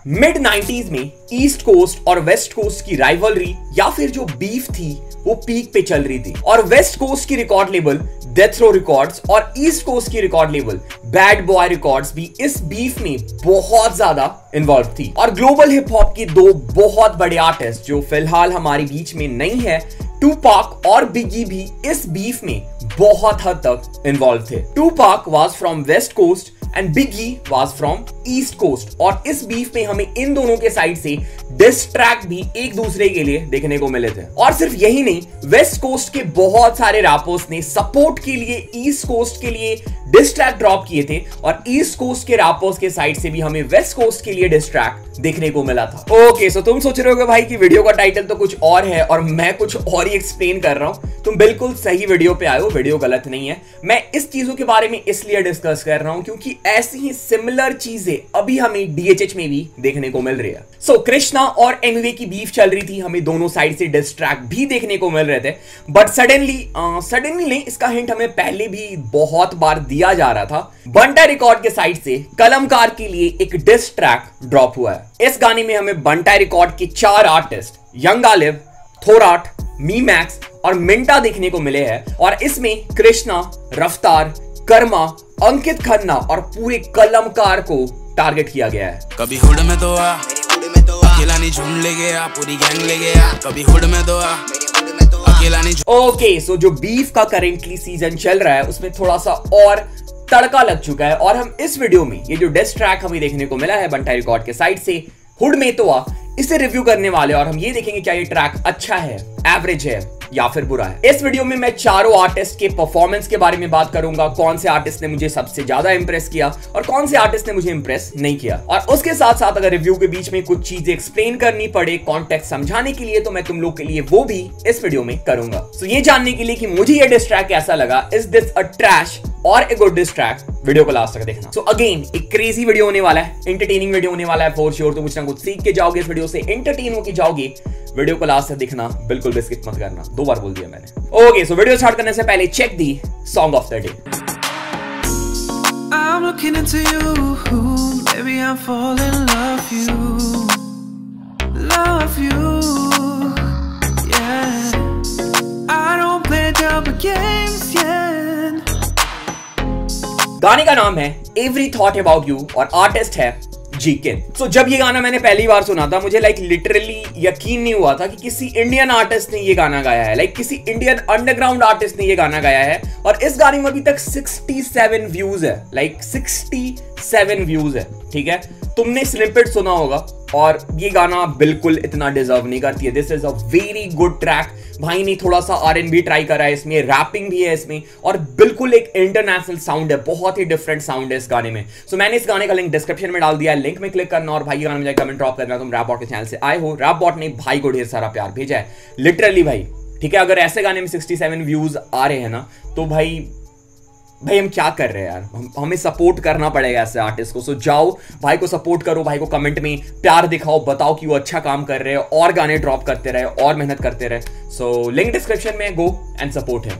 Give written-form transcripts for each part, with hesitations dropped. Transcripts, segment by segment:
Mid 90s में east coast और west coast की राइवलरी या फिर जो बीफ थी वो पीक पे चल रही थी और वेस्ट कोस्ट की record label death row records और ईस्ट कोस्ट की record label bad boy records भी इस बीफ में बहुत ज्यादा इन्वॉल्व थी। और ग्लोबल हिप हॉप के दो बहुत बड़े आर्टिस्ट जो फिलहाल हमारे बीच में नहीं है, टूपाक और बिगी भी इस बीफ में बहुत हद तक इन्वॉल्व थे। Tupac was from west coast and Biggie was from east coast और इस बीफ में हमें इन दोनों के साइड से डिस ट्रैक भी एक दूसरे के लिए देखने को मिले थे। और सिर्फ यही नहीं, वेस्ट कोस्ट के बहुत सारे रैपर्स ने सपोर्ट के लिए ईस्ट कोस्ट के लिए डिस ट्रैक ड्रॉप किए थे और ईस्ट कोस्ट के रैपर्स के साइड से भी हमें वेस्ट कोस्ट के लिए डिस ट्रैक देखने को मिला था। ओके, सो तुम सोच रहे होगे भाई कि वीडियो का टाइटल तो कुछ और है और मैं कुछ और ही एक्सप्लेन कर रहा हूं। तुम बिल्कुल सही वीडियो पे आए हो, वीडियो गलत नहीं है। मैं इस चीजों के बारे में इसलिए डिस्कस कर रहा हूं क्योंकि ऐसी ही सिमिलर चीजें अभी हमें डीएचएच में भी देखने को मिल रही है। सो कृष्णा और एमवे की बीफ चल रही थी, हमें दोनों साइड से डिस ट्रैक भी देखने को मिल रहे थे, बट सडनली नहीं, इसका हिंट हमें पहले भी बहुत बार दिया जा रहा था। बंटा रिकॉर्ड के साइड से कलमकार के लिए एक डिस ट्रैक ड्रॉप हुआ है। इस गाने में हमें बंटा रिकॉर्ड के 4 आर्टिस्ट यंग आलिव, थोराट, मी मैक्स और मिंटा देखने को मिले हैं और इसमें कृष्णा, रफ्तार, कर्मा, अंकित खन्ना और पूरे कलमकार को टारगेट किया गया है। कभी हुड में तो आ, अकेला नहीं झूम ले गया, पूरी गैंग ले गया, कभी हुड में तो आ, अकेला नहीं। ओके, सो जो बीफ का करेंटली सीजन चल रहा है उसमें थोड़ा सा और तड़का लग चुका है और हम इस वीडियो में ये जो डिस ट्रैक हमें देखने को मिला है बंटा रिकॉर्ड के साइड से हुड में तो आ, इसे रिव्यू करने वाले और हम ये देखेंगे क्या ये ट्रैक अच्छा है, एवरेज है या फिर बुरा है। इस वीडियो में मैं चारों आर्टिस्ट के परफॉर्मेंस के बारे में बात करूंगा, कौन से आर्टिस्ट ने मुझे सबसे ज्यादा इंप्रेस किया और कौन से आर्टिस्ट ने मुझे इंप्रेस नहीं किया। और उसके साथ साथ अगर रिव्यू के बीच में कुछ चीजें एक्सप्लेन करनी पड़े कॉन्टेक्स्ट समझाने के लिए तो मैं तुम लोग के लिए वो भी इस वीडियो में करूंगा। सो ये जानने के लिए कि मुझे ये डिस ट्रैक कैसा लगा, इज दिस अ ट्रैश और a good diss track, video को लास्ट तक देखना। सो अगेन एक क्रेजी वीडियो होने वाला है, एंटरटेनिंग वीडियो होने वाला है फॉर श्योर। तो कुछ ना कुछ सीख के जाओगे इस वीडियो से, एंटरटेन होके जाओगे। वीडियो को लास्ट तक देखना, बिल्कुल भी स्किप मत करना, 2 बार बोल दिया मैंने। ओके, सो वीडियो स्टार्ट करने से पहले check the song of the day. I'm looking into you, baby I'm falling in love you, yeah. I don't play double games, yeah. गाने का नाम है एवरी थॉट अबाउट यू और artist है जीकिन। सो जब ये गाना मैंने पहली बार सुना था मुझे लिटरली यकीन नहीं हुआ था कि किसी इंडियन आर्टिस्ट ने ये गाना गाया है, किसी इंडियन अंडरग्राउंड आर्टिस्ट ने ये गाना गाया है। और इस गाने में अभी तक 67 व्यूज है, 67 व्यूज है, ठीक है। तुमने स्निपेट सुना होगा और ये गाना बिल्कुल इतना डिजर्व नहीं करती है। This is a very good track. भाई ने थोड़ा सा R&B ट्राई करा है इसमें, रैपिंग भी है इसमें और बिल्कुल एक इंटरनेशनल साउंड है, बहुत ही डिफरेंट साउंड है इस गाने में। सो मैंने इस गाने का लिंक डिस्क्रिप्शन में डाल दिया है, लिंक में क्लिक करना और भाई ये गाना में जाकर कमेंट ड्रॉप करना। तुम रैप बॉट के चैनल से आए हो, रैप बॉट ने भाई को ढेर सारा प्यार भेजा है लिटरली भाई, ठीक है। अगर ऐसे गाने में 67 व्यूज आ रहे हैं ना तो भाई हम क्या कर रहे हैं यार, हमें सपोर्ट करना पड़ेगा ऐसे आर्टिस्ट को। सो जाओ भाई को सपोर्ट करो, भाई को कमेंट में प्यार दिखाओ, बताओ कि वो अच्छा काम कर रहे हैं और गाने ड्रॉप करते रहे और मेहनत करते रहे। सो लिंक डिस्क्रिप्शन में, go and support him.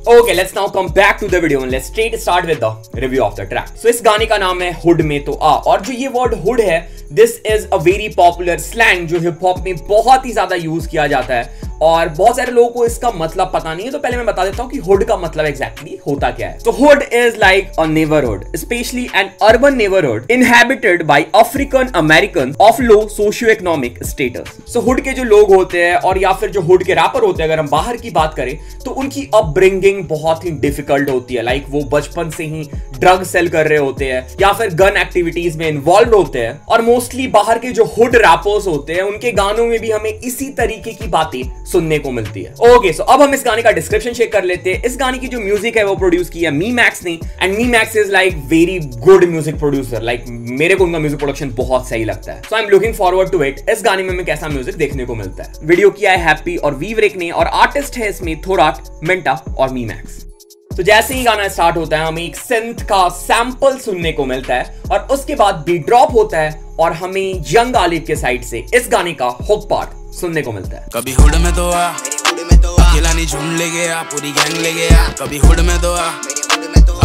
Okay, let's now come back to the video and let's straight start with the review of the track. So इस गाने का नाम है हुड में तो आ और जो ये वर्ड हुड है this is a very popular slang जो हिप हॉप में बहुत ही ज्यादा यूज किया जाता है और बहुत सारे लोगों को इसका मतलब पता नहीं है। तो पहले मैं बता देता हूँ कि हुड का मतलब एग्जैक्टली होता क्या है। तो hood is like a neighbourhood, specially an urban neighbourhood inhabited by African American of low socio economic status. So hood के जो लोग होते हैं और या फिर जो हुड के रैपर होते हैं, अगर हम बाहर की बात करें तो उनकी अपब्रिंगिंग बहुत ही डिफिकल्ट होती है। वो बचपन से ही ड्रग सेल कर रहे होते हैं या फिर गन एक्टिविटीज में इन्वॉल्व होते हैं और मोस्टली बाहर के जो हुड रैपर्स होते हैं उनके गानों में भी हमें इसी तरीके की बातें सुनने को मिलती है। ओके, सो अब हम इस गाने का डिस्क्रिप्शन चेक कर लेते हैं। इस गाने की जो म्यूजिक है वो प्रोड्यूस किया मी मैक्स ने and Me Max is very good music producer. मेरे को उनका म्यूजिक प्रोडक्शन बहुत सही लगता है। So I am looking forward to it, इस गाने में हमें कैसा म्यूजिक देखने को मिलता है। वीडियो किया है हैप्पी और वीवरेक ने और आर्टिस्ट है इसमें थोराट, मिंटा और मी मैक्स। तो जैसे ही गाना स्टार्ट होता है हमें एक सिंथ का सैंपल सुनने को मिलता है और उसके बाद बीट ड्रॉप होता है और हमें यंग आलिव के साइड से इस गाने का हुक पार्ट सुनने को मिलता है। कभी हुड में तो आ, अकेला नहीं झूम ले गया, पूरी गैंग ले गया, कभी हुड में तो आ।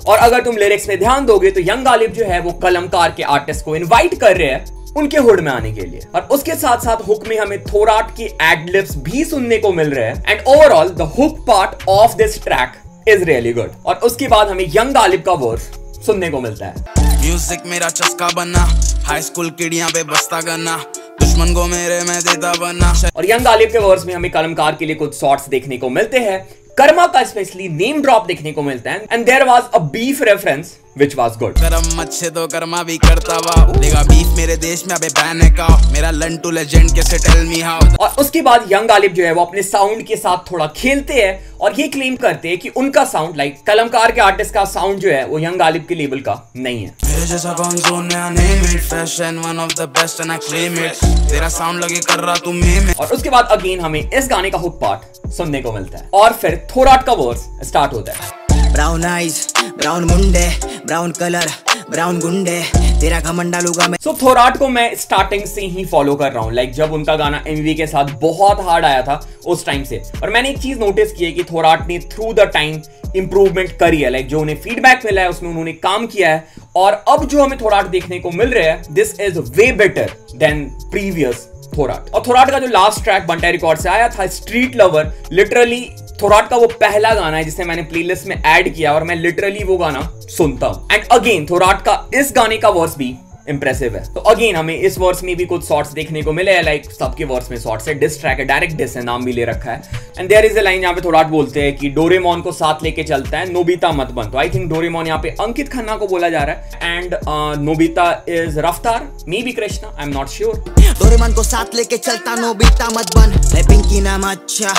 और अगर तुम लिरिक्स में ध्यान दोगे तो यंग आलिव जो है वो कलमकार के आर्टिस्ट को इनवाइट कर रहे हैं उनके हुड में आने के लिए। और उसके साथ साथ हुक में हमें थोराट के एडलिप्स भी सुनने को मिल रहे हैं and overall the hook part of this track is really good. और उसके बाद हमें यंग गालिब का वर्स सुनने को मिलता है। म्यूजिक मेरा चस्का बनना, हाई स्कूल किड़ियां पे बस्ता करना, दुश्मन को मेरे में देता बनना। और यंग गालिब के वर्स में हमें कलमकार के लिए कुछ शॉट्स देखने को मिलते हैं, कर्मा का स्पेशली नेम ड्रॉप देखने को मिलता है and there was a beef reference which was good. कर्म अच्छे तो कर्मा भी करता हुआ लेगा बीफ मेरे देश में अबे बैन है का मेरा लंटू लेजेंड कैसे टेल मी हाउ। और उसके बाद यंग गालिब जो है वो अपने साउंड के साथ थोड़ा खेलते हैं और ये क्लेम करते हैं कि उनका साउंड लाइक कलमकार के आर्टिस्ट का साउंड जो है वो यंग गालिब के लेवल का नहीं है। मेरे जैसा कौन सो नया name it fashion one of the best and I claim it तेरा साउंड लगे कर रहा तू में। और उसके बाद अगेन हमें इस गाने का हुक पार्ट सुनने को मिलता है और फिर थोराट का वर्स स्टार्ट होता है। ब्राउन आइज ब्राउन मुंडे ब्राउन कलर ब्राउन गुंडे तेरा घमंड डालूंगा मैं। सो थोराट को मैं स्टार्टिंग से ही फॉलो कर रहा हूँ लाइक जब उनका गाना एमवी के साथ बहुत हार्ड आया था उस टाइम से। और मैंने एक चीज नोटिस की है कि थोराट ने थ्रू द टाइम इंप्रूवमेंट करी है, लाइक जो उन्हें फीडबैक मिला है उसमें उन्होंने काम किया है और अब जो हमें थोराट देखने को मिल रहा है this is way better than previous Thorat. और थोराट का जो लास्ट ट्रैक बंटाई रिकॉर्ड से आया था स्ट्रीट लवर, लिटरली थोराट का वो पहला गाना है जिसे मैंने प्लेलिस्ट में ऐड किया और मैं लिटरली वो गाना सुनता हूं। एंड अगेन थोराट का इस गाने का वर्स भी इंप्रेसिव है। तो अगेन हमें इस वर्स में भी कुछ शॉट्स देखने को मिले हैं, लाइक सबके वर्स में शॉट्स है, डिस ट्रैक है, डायरेक्ट डिस है, नाम भी ले रखा है। And there is a line जहां पे थोराट बोलते हैं कि डोरेमोन को साथ लेके चलता है नोबिता मत बन। तो आई थिंक डोरेमोन यहाँ पे अंकित खन्ना को बोला जा रहा है एंड नोबिता इज रफ्तार, may be Krishna, I am not sure. Doraemon को साथ लेके चलता नोबिता मत बन, मैं पिंकी नाम अच्छा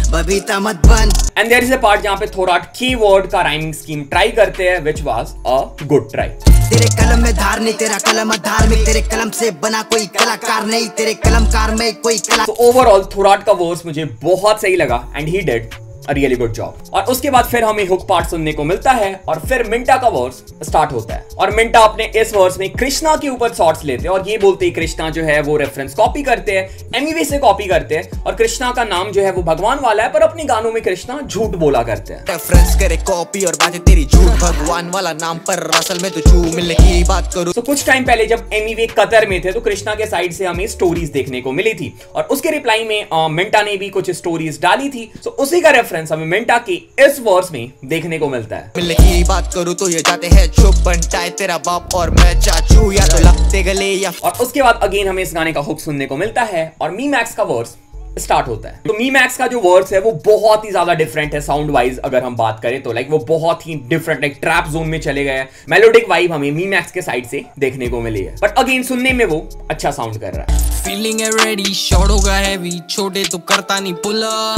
बबीता मत बन। And there is a part जहां पे थोराट की वर्ड का राइमिंग स्कीम ट्राई करते हैं which was a good try. तेरे कलम में धार नहीं तेरा कलम धार्मिक, तेरे कलम से बना कोई कलाकार नहीं, तेरे कलमकार में कोई कला। तो ओवरऑल थोराट का वर्स मुझे बहुत सही लगा and he did a really good job. और उसके बाद फिर हमें हुक पार्ट सुनने को मिलता है और फिर मिंटा का वर्स स्टार्ट होता है और मिंटा अपने इस वर्स में कृष्णा के ऊपर शॉट्स लेते हैं और ये बोलते हैं कृष्णा जो है वो रेफरेंस कॉपी करते हैं, एमवी से कॉपी करते हैं और कृष्णा का नाम जो है वो भगवान वाला है पर अपने गानों में कृष्णा झूठ बोला करते हैं। रेफरेंस करे कॉपी और बातें तेरी झूठ, भगवान वाला नाम पर असल में तो झूठ मिलने की बात करूं। तो कुछ टाइम पहले जब एमवी कतर में थे तो कृष्णा के साइड से हमें स्टोरीज देखने को मिली थी और उसके रिप्लाई में मिंटा ने भी कुछ स्टोरीज डाली थी। तो उसी का रेफरेंस हमें मिंटा की इस वर्स में देखने को मिलता है। मिलने की बात करूं तो ये जाते हैं चुप बनटाए तेरा बाप और मैं चाचू या तो लगते गले या। और उसके बाद अगेन हमें इस गाने का हुक सुनने को मिलता है और मी मैक्स का वर्स स्टार्ट होता है। तो मी मैक्स का जो वर्स है वो बहुत ही ज्यादा डिफरेंट है साउंड वाइज अगर हम बात करें तो, लाइक वो बहुत ही डिफरेंट लाइक ट्रैप जोन में चले गए। मेलोडिक वाइब हमें मी मैक्स के साइड से देखने को मिली है बट अगेन सुनने में वो अच्छा साउंड कर रहा है। फीलिंग है रेडी, शॉट होगा हैवी, छोटे तो करता नहीं पुला,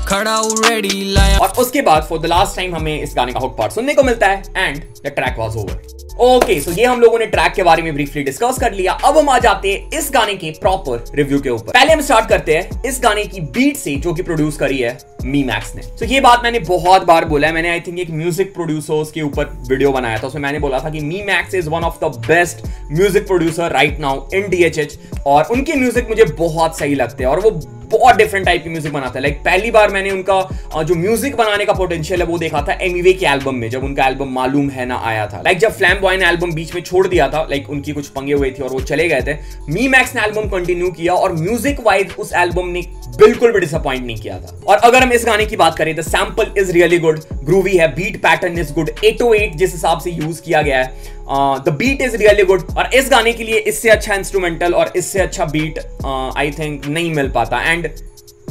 खड़ा हूं रेडी लाया। और उसके बाद फॉर द लास्ट टाइम हमें इस गाने का हुक पार्ट सुनने को मिलता है and the track was over. Okay so ये हम लोगों ने ट्रैक के बारे में ब्रीफली डिस्कस कर लिया। अब हम आ जाते हैं इस गाने के प्रॉपर रिव्यू के ऊपर। पहले हम स्टार्ट करते हैं इस गाने की बीट से जो कि प्रोड्यूस करी है मी मैक्स ने। तो ये बात मैंने बहुत बार बोला है, मैंने आई थिंक एक म्यूजिक प्रोड्यूसर्स के ऊपर वीडियो बनाया था उसमें मैंने बोला था कि मी Max is one of the best music producer right now in DHH और उनके म्यूजिक मुझे बहुत सही लगते हैं और वो बहुत डिफरेंट टाइप की म्यूजिक बनाता है। लाइक पहली बार मैंने उनका जो म्यूजिक बनाने का पोटेंशियल है वो देखा था एमिवे के एल्बम में जब उनका एल्बम मालूम है ना आया था। लाइक जब फ्लैम्बॉय ने एल्बम बीच में छोड़ दिया था, लाइक उनकी कुछ पंगे हुए थे और वो चले गए थे, मी मैक्स ने एल्बम कंटिन्यू किया और म्यूजिक वाइज उस एल्बम ने बिल्कुल भी डिसअपॉइंट नहीं किया था। और अगर हम इस गाने की बात करें the sample is really good, groovy है, बीट पैटर्न इज गुड, 808 जिस हिसाब से यूज किया गया है, the beat is really good और इस गाने के लिए इससे अच्छा इंस्ट्रूमेंटल और इससे अच्छा बीट आई थिंक नहीं मिल पाता and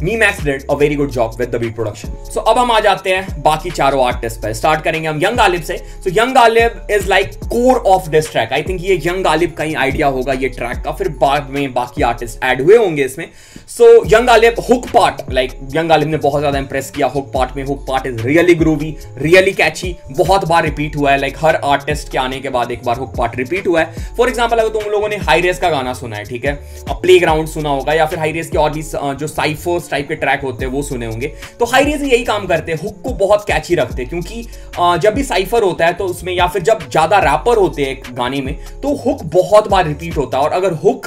Me Max did a very good job with the beat production. So अब हम आ जाते हैं बाकी चारों आर्टिस्ट पर। स्टार्ट करेंगे हम यंग गालिब से। सो young Ghalib is like core of this track. I think ये यंग गालिब का ही आइडिया होगा ये ट्रैक का, फिर बाद में बाकी आर्टिस्ट ऐड हुए होंगे इसमें। So young Galib hook part, like young Galib ने बहुत ज्यादा इंप्रेस किया हुक पार्ट में। Hook part is really groovy, really catchy, बहुत बार रिपीट हुआ है, लाइक हर आर्टिस्ट के आने के बाद एक बार हुक पार्ट रिपीट हुआ है। फॉर एग्जाम्पल अगर तुम लोगों ने हाई रेस का गाना सुना है, ठीक है, प्ले ग्राउंड सुना होगा या फिर हाई रेस के और भी जो साइफर्स टाइप के ट्रैक होते हैं वो सुने होंगे, तो हाई रेस यही काम करते हैं, हुक को बहुत कैची रखते हैं क्योंकि जब भी साइफर होता है तो उसमें या फिर जब ज्यादा रैपर होते हैं एक गाने में तो हुक बहुत बार रिपीट होता है और अगर हुक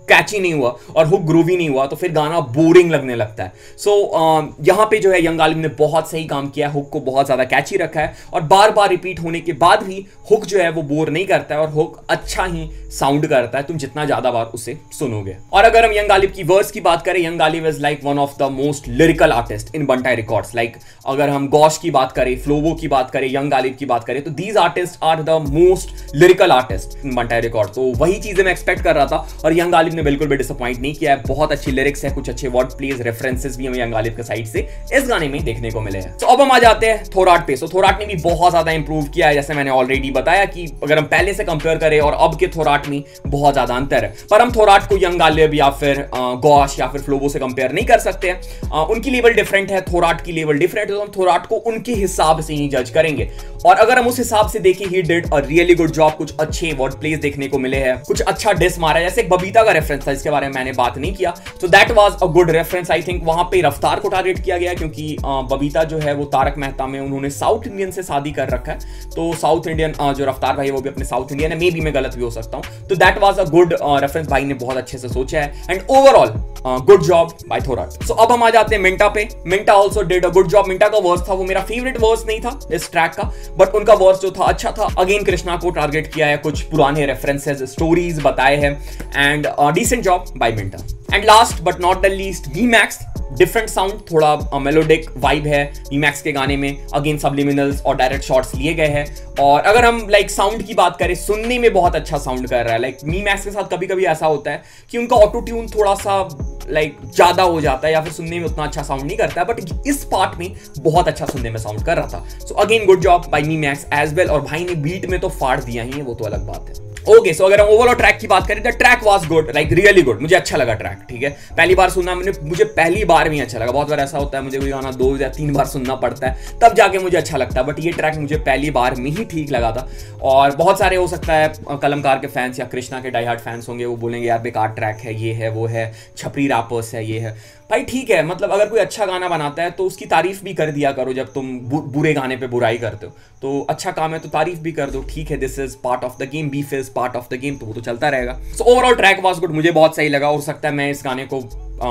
कैची नहीं हुआ और हुक ग्रूवी नहीं हुआ तो फिर गाना बोरिंग लगने लगता है। सो यहाँ पे जो है यंग गालिब ने बहुत सही काम किया, हुक को बहुत ज्यादा कैची रखा है और बार बार रिपीट होने के बाद भी हुक जो है वो बोर नहीं करता है और हुक अच्छा ही साउंड करता है तुम जितना ज्यादा बार उसे सुनोगे। और अगर हम यंग गालिब की वर्स की बात करें, young Ghalib is like one of the most lyrical artist in Bantai records. Like अगर हम गौश की बात करें, फ्लोवो की बात करें, यंग गालिब की बात करें, तो these artist are the most lyrical artist in Bantai record. तो वही चीजें मैं एक्सपेक्ट कर रहा था और यंग गालिब ने बिल्कुल भी डिसअपॉइंट नहीं किया है। बहुत अच्छी लिरिक्स है, कुछ अच्छे वर्ड प्लेस, रेफरेंसेस भी हमें यंग गालिब के साइड से इस गाने में देखने को मिले हैं। तो अब हम आ जाते हैं थोराट पे। सो थोराट ने भी बहुत ज्यादा इंप्रूव किया है, जैसे मैंने ऑलरेडी बताया कि अगर हम पहले से कंपेयर करें और अब के थोराट में बहुत ज्यादा अंतर है। पर हम थोराट को यंग गालिब या फिर गौश या फिर फ्लोवो से कंपेयर नहीं कर सकते हैं। उनकी लेवल डिफरेंट है, थोराट की लेवल डिफरेंट है, तो हम थोराट को उनके हिसाब से ही जज करेंगे। और अगर हम उस हिसाब से देखें, he did a really good job. कुछ अच्छे वर्ड प्लेस देखने को मिले हैं, कुछ अच्छा डिस मारा है, जैसे एक बबीता का रेफरेंस था, इसके बारे में मैंने बात नहीं किया, तो that was a good reference. I think वहां पे रफ्तार को टारगेट किया गया क्योंकि बबीता जो है वो तारक मेहता में उन्होंने साउथ इंडियन से शादी कर रखा है, तो साउथ इंडियन जो रफ्तार भाई है वो भी अपने साउथ इंडियन है, मे बी मैं गलत भी हो सकता हूं। तो that was a good reference, भाई ने बहुत अच्छे से सोचा है and overall good job by Thorat. So अब हम आ जाते हैं मिंटा पे। Minta also did a good job. Minta का वर्स था वो मेरा फेवरेट वर्स नहीं था इस ट्रैक का, बट उनका वर्स जो था अच्छा था। अगेन कृष्णा को टारगेट किया है, कुछ पुराने रेफरेंसेस, स्टोरीज बताए हैं and decent job by Minta. And last but not the least, V Max. Different sound, थोड़ा मेलोडिक वाइब है वी मैक्स के गाने में। अगेन सबलिमिनल्स और डायरेक्ट शॉट्स लिए गए हैं और अगर हम लाइक साउंड की बात करें, सुनने में बहुत अच्छा साउंड कर रहा है। लाइक वी मैक्स के साथ कभी कभी ऐसा होता है कि उनका ऑटो ट्यून थोड़ा सा लाइक ज्यादा हो जाता है या फिर सुनने में उतना अच्छा साउंड नहीं करता है, बट इस पार्ट में बहुत अच्छा सुनने में साउंड कर रहा था। So again good job by me Max as well. और भाई ने बीट में तो फाड़ दिया ही है, वो तो अलग बात है। ओके, सो अगर हम ओवरऑल ट्रैक की बात करें, the track was good, like really good. मुझे अच्छा लगा ट्रैक, ठीक है। पहली बार सुनना मुझे पहली बार में अच्छा लगा। बहुत बार ऐसा होता है मुझे कोई गाना 2 या 3 बार सुनना पड़ता है तब जाके मुझे अच्छा लगता है, बट ये ट्रैक मुझे पहली बार में ही ठीक लगा था। और बहुत सारे हो सकता है कलमकार के फैंस या कृष्णा के डाई हार्ड फैंस होंगे, वो बोलेंगे यार बेकार ट्रैक है, ये है वो है, छपरी रैपर्स है, ये है। भाई ठीक है, मतलब अगर कोई अच्छा गाना बनाता है तो उसकी तारीफ भी कर दिया करो। जब तुम बुरे गाने पे बुराई करते हो तो अच्छा काम है तो तारीफ भी कर दो, ठीक है। This is part of the game, beef is part of the game, तो वो तो चलता रहेगा। So overall track was good, मुझे बहुत सही लगा। हो सकता है मैं इस गाने को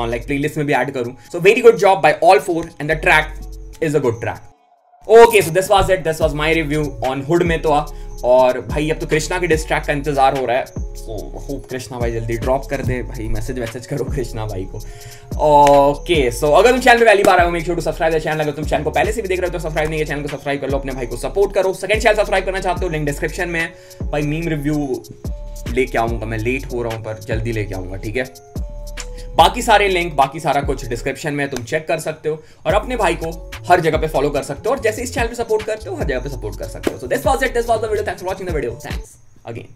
लाइक प्लेलिस्ट में भी ऐड करूं। So very good job bye all 4 and the track is a good track. Okay, so this was it, this was my review on hood में तो। और भाई अब तो कृष्णा के डिस ट्रैक का इंतजार हो रहा है, सो होप कृष्णा भाई जल्दी ड्रॉप कर दे। भाई मैसेज करो कृष्णा भाई को। ओके, सो अगर तुम चैनल पे पहली बार आए हो, make sure to subscribe the channel. अगर तुम चैनल को पहले से भी देख रहे हो तो सब्सक्राइब नहीं है, चैनल को सब्सक्राइब कर लो, अपने भाई को सपोर्ट करो। सेकंड चैनल सब्सक्राइब करना चाहते हो, लिंक डिस्क्रिप्शन में है। भाई मीम रिव्यू लेके आऊंगा, मैं लेट हो रहा हूं पर जल्दी लेके आऊंगा, ठीक है। बाकी सारे लिंक, बाकी सारा कुछ डिस्क्रिप्शन में, तुम चेक कर सकते हो और अपने भाई को हर जगह पे फॉलो कर सकते हो और जैसे इस चैनल पे सपोर्ट करते हो हर जगह पे सपोर्ट कर सकते हो। So this was it, this was the video. Thanks for watching the video. Thanks again.